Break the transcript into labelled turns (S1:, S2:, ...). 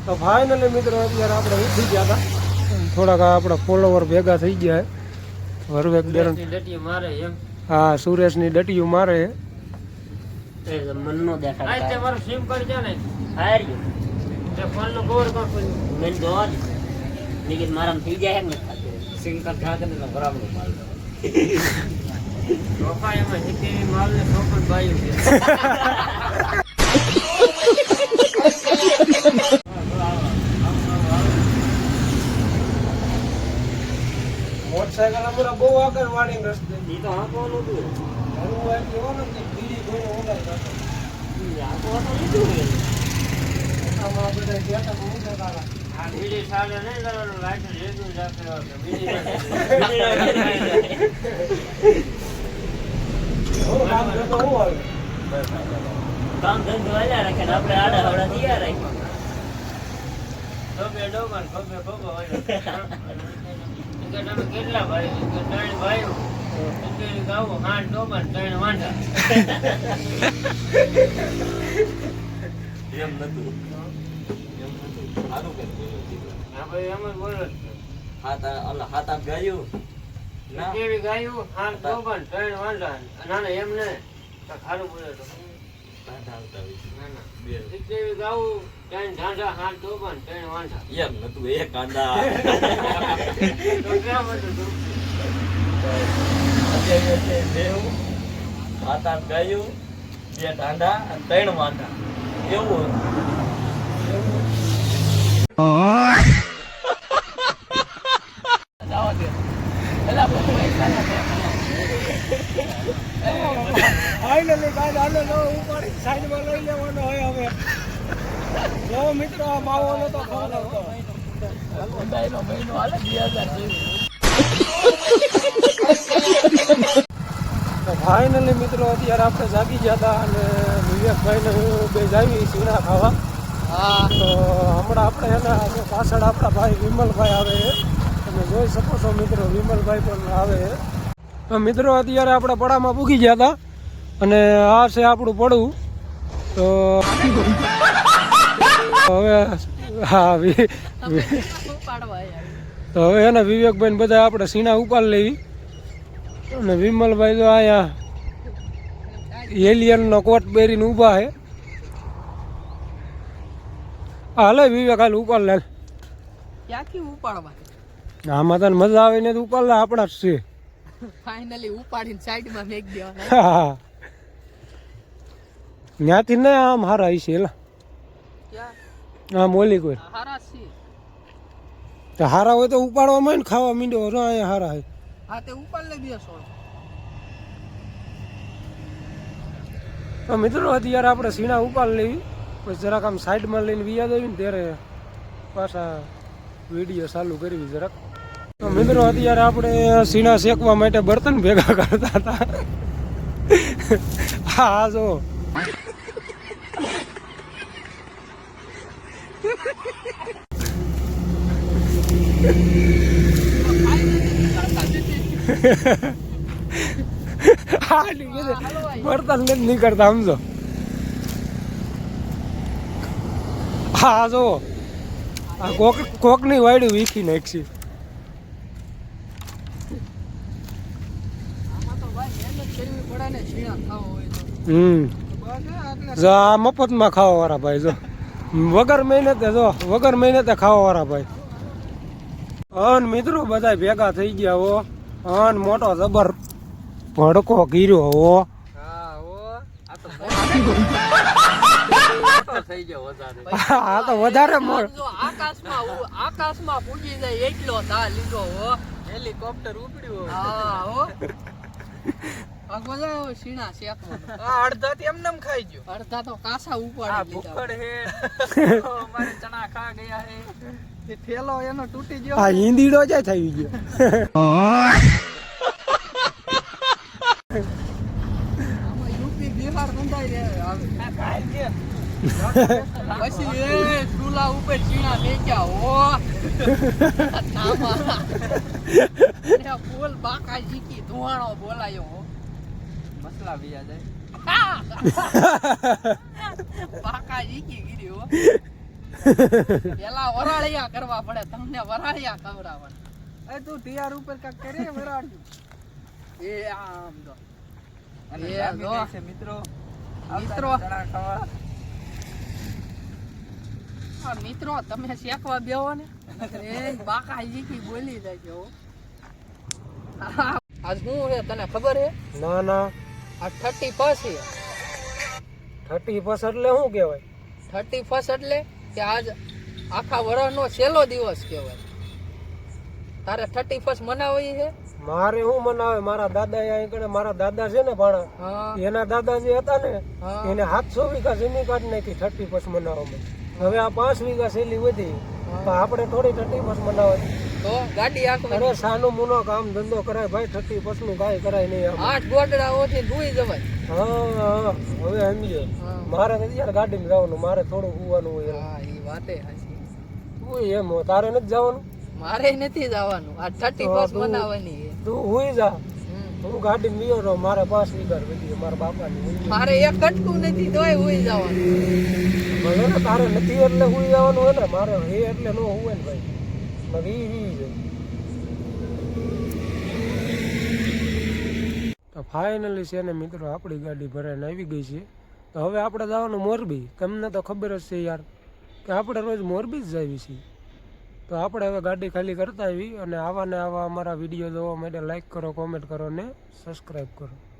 S1: તો ફાઇનલી મિત્રો અત્યારે આપણે ઉઠી ગયા હતા, થોડાક આપણા ફોલોવર ભેગા થઈ ગયા હરવેક દરન
S2: મારે એમ.
S1: હા સુરેશની ડટીયું મારે
S2: મનનો દેખાય આ મારું સિમ કાર્ડ છે ને હારી તે ફોન નો કવર કોણ મેં દોન નીકળ મારામ થઈ જાય ને સિમ કાર્ડ ખાતે ને બરાબર માલ રોપા એમાં નીકળી માલ ને સોપન બાયું છે
S1: મોટરસાયકલ અમારા બહુ આગળ વાળી રસ્તે
S2: ઈ તો આ કોણ હતું
S1: ઘરું હોય કેવાનું કે બીડી ઘણો ઓગાય
S2: આ તો લીધું છે
S1: આમાં બધા ગયા હતા બહુ કાળા
S2: આ બીડી સાલે નહીં લાવવાનું લાઈટ રેડું જાતે આવશે બીડી
S1: કામ કરતો હું આવે
S2: કામ ધંધો આલ્યા રાખે ને આપણે આડા હવડા દિયા રાખી ડોબે ડોબન ખોબે ખોબો હોય તમે કેટલા ભાઈ ત્રણ ભાઈઓ ગાવો હાથ ડોબન ત્રણ વાંઢા
S3: એમ નતું સારું કર્યું
S2: આ ભાઈ એમ જ બોલો
S3: હાથ આપ ગાયું ના
S2: કેવી ગાયું હાથ ડોબન ત્રણ વાંઢા ના એમ ને ખારું બોલે તો
S3: ટાઢા આવતા હોય
S2: ના ના
S3: બે
S2: કેવી ગાવું ત્રણ ઢાંઢા હાથ ડોબન ત્રણ વાંઢા
S3: એમ નતું એક કાંદા
S2: તો કેમ હતું તું
S3: અત્યારે દેવું હાથ આપ ગાયું બે ટાંડા અને ત્રણ વાંઢા એવું
S1: ફાઇનલી ગાડી હાલો લો ઉપર સાઈડમાં લઈ લેવાનો હોય હવે જો મિત્રો આ માવાનો તો ખબર હતો તો ફાઇનલી મિત્રો અત્યારે આપણે જાગી ગયા હતા અને વિવેકભાઈને હું બે જાવી સીણા ખાવા તો હમણાં આપણે એના પાછળ આપણા ભાઈ વિમલભાઈ આવે છે તમે જોઈ શકો છો મિત્રો વિમલભાઈ પણ આવે છે તો મિત્રો અત્યારે આપણે પડામાં પૂગી ગયા હતા અને આ છે આપણું પડવું તો હવે હા તો હવે એના વિવેકભાઈ બધા આપણે સીણા ઉપાડ લેવી અને વિમલભાઈ તો અહીંયા એલિયનનો કોટ પહેરીને ઊભા છે હાલે વિવેક હાલ ઉપાડ લે
S4: ક્યાંથી ઉપાડવા
S1: આમાં તને મજા આવે ને તો ઉપાડ લે આપણા જ છે
S4: ફાઇનલી ઉપાડીને સાઈડમાં મેક દેવાના
S1: હા ત્યાંથી ને આમ હારા હશે એલા આમ ઓલી કોઈ
S4: હારા છે
S1: તો હારા હોય તો ઉપાડવામાં ને ખાવા મીંડો અહીંયા હારા હોય
S4: હા તે ઉપાડ લે બેસો
S1: તો મિત્રો અત્યારે આપણે સીણા ઉપાડ લેવી પછી જરાક આમ સાઈડમાં લઈને વિયા દેવી ને ત્યારે પાછા વિડીયો ચાલુ કરવી જરાક તો મિત્રો અત્યારે આપણે સીણા શેકવા માટે બર્તન ભેગા કરતા હતા હા જો બર્તન નહીં કરતા સમજો હા જો આ કોકની વાયડું વીખી નાખી જો આ મફતમાં ખાવા વાળા ભાઈ જો વગર મહેનતે ખાવા વાળા ભાઈ અન મિત્રો બધા ભેગા થઈ ગયા હો અન મોટો જબર ભડકો ગીર્યો હો
S3: થઈ ગયો વધારે
S1: આ તો વધારે
S4: આકાશમાં પૂજી જાય એટલો થા લીધો હો
S3: હેલિકોપ્ટર ઉપડ્યું
S4: હા હો ભગવાન સીણા શેકવાનો
S3: અડધા થી એમને ખાઈ ગયો
S4: અડધા તો કાસા ઉપાડી
S3: ભૂખડ હે મારે ચણા ખા ગયા હે
S4: તે થેલો એનો તૂટી ગયો
S1: આ હિંદીડો જાય થઈ ગયો
S4: યુપી બિહાર બંધાઈ રહે આવે પછી એ ચૂલા ઉપર ચીણા મેક્યા હો બોલ બાકા જીકી ધુવાણો બોલાયો હો
S3: મસલા વિયા જાય
S4: બાકા જીકી ગીર્યો પેલા વરાળિયા કરવા પડે, તમને વરાળિયા ખવડાવવાના. તું ટીઆર ઉપર કાક કરે વરાળ્યું. એ આમ જો. અને જામી ગઈ છે મિત્રો. મિત્રો ચણા ખાવા. આ મિત્રો તમે શેકવા બેહો ને એ બાકા જીકી બોલી દેજો. આજ શું છે તને ખબર છે?
S1: ના ના,
S4: આ 31 છે.
S1: 31 એટલે શું કહેવાય?
S4: 31 એટલે કે આજ આખા વર્ષનો છેલ્લો દિવસ કહેવાય. તારે 31 મનાવી છે?
S1: મારે શું મનાવે, મારા દાદા અહીં કણે, મારા દાદા છે ને ભાણા,
S4: હા
S1: એના દાદા જે હતા ને
S4: હા.
S1: એને 700 વીઘા જમીન કાઢી નાખી 31 મનાવવામાં. હવે આ 5 વીઘા શેલી વધી, તો આપણે થોડી 31 મનાવે.
S4: તો ગાડી આખી
S1: અરે સાનો મુનો કામ ધંધો કરાય ભાઈ, 31 નું કાંઈ કરાય નહીં આમ.
S4: 8 ગોડડા ઓથી ધોઈ જવાય.
S1: હા હવે સમજ્યો.
S4: હા.
S1: મારે નથી યાર ગાડીમાં જવાનું, મારે થોડું હોવાનું હોય.
S4: હા ઈ વાતે હાચી.
S1: તું એમ હો, તારે નથી જવાનું?
S4: મારે નથી જવાનું. આ 31
S1: તું-
S4: મનાવવાની છે.
S1: તું હુઈ જા,
S4: હમ.
S1: હું ગાડીમાં વિયો રહું. મારે 5 વીઘા વધી, મારા બાપાની.
S4: મારે એક કટકું નથી તોય હોઈ જવાનું.
S1: ભલે ને તારે નથી એટલે હુઈ જવાનું હોય ને, મારે હે એટલે ન હોય ને ભાઈ. મારે ઈ વી છે. તો ફાઇનલી છે ને મિત્રો, આપણી ગાડી ભરાઈને આવી ગઈ છે. તો હવે આપણે જવાનું મોરબી. તમને તો ખબર જ છે યાર કે આપણે રોજ મોરબી જ જઈએ છીએ. તો આપણે હવે ગાડી ખાલી કરતા આવી, અને આવા ને આવા અમારા વિડીયો જોવા માટે લાઈક કરો, કોમેન્ટ કરો ને સબસ્ક્રાઈબ કરો.